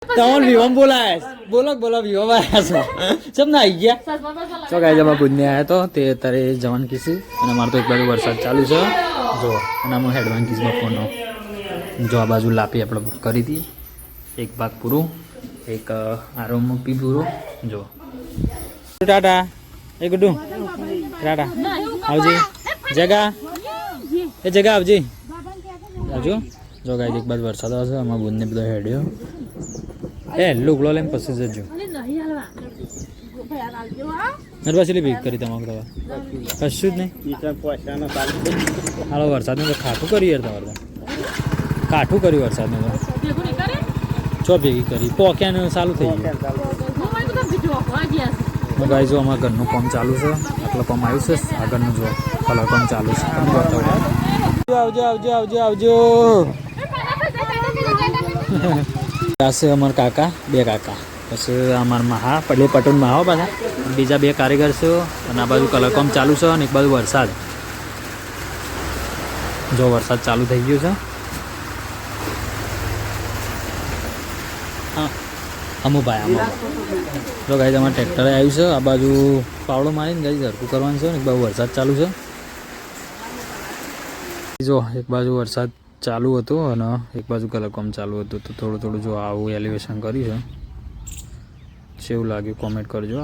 તમોન વિવમ બોલાય બોલો બોલો વિવમ આયા છો સબ ના આવી ગયા તો ગાય જમા બુધને આયા તો તે અત્યારે જવાન કીસી અને અમારે તો એક બાજુ વરસાદ ચાલુ છે જો અને આમાં હેડવાન કીસ બપોરનો જો આ બાજુ લાપી આપણે બુક કરી હતી એક ભાગ પૂરું એક આરોમ પી પૂરો જો ટાટા એ ગુડ્ડુ ટાટા આવજી જગા એ જગા આવજી આવજો જો ગાય એક બાજુ વરસાદ આવશે આમાં બુધને બધો હેડ્યો એ લુગડો લઈને પછી જજો પછી ભીગ કરી તમારે કશું જ નહીં હાલો વરસાદનું તો ખાઠું કર્યું યાર તમારે તો કાઠું કર્યું વરસાદનું તો ચો ભેગી કરી પોક્યાનું ચાલુ થઈ ગયું ગાય જો અમારા ઘરનું કામ ચાલુ છે આટલું કામ આવ્યું છે આગળનું જો કલર કામ ચાલુ છે આવજો આવજો આવજો આવજો પાસે અમારા કાકા બે કાકા પછી અમારા મહા એટલે પટોન મહા પાછા બીજા બે કારીગર છે અને આ બાજુ કલર કામ ચાલુ છે અને એક બાજુ વરસાદ જો વરસાદ ચાલુ થઈ ગયો છે હા અમુભાઈ જો ગાય તમારે ટ્રેક્ટર આવ્યું છે આ બાજુ પાવડો મારીને ગાય ઝરકું કરવાનું છે ને એક બાજુ વરસાદ ચાલુ છે જો એક બાજુ વરસાદ ચાલુ હતું અને એક બાજુ કલર કામ ચાલુ હતું તો થોડું થોડું જો આવું એલિવેશન કર્યું છે કેવું લાગ્યું કોમેન્ટ કરજો.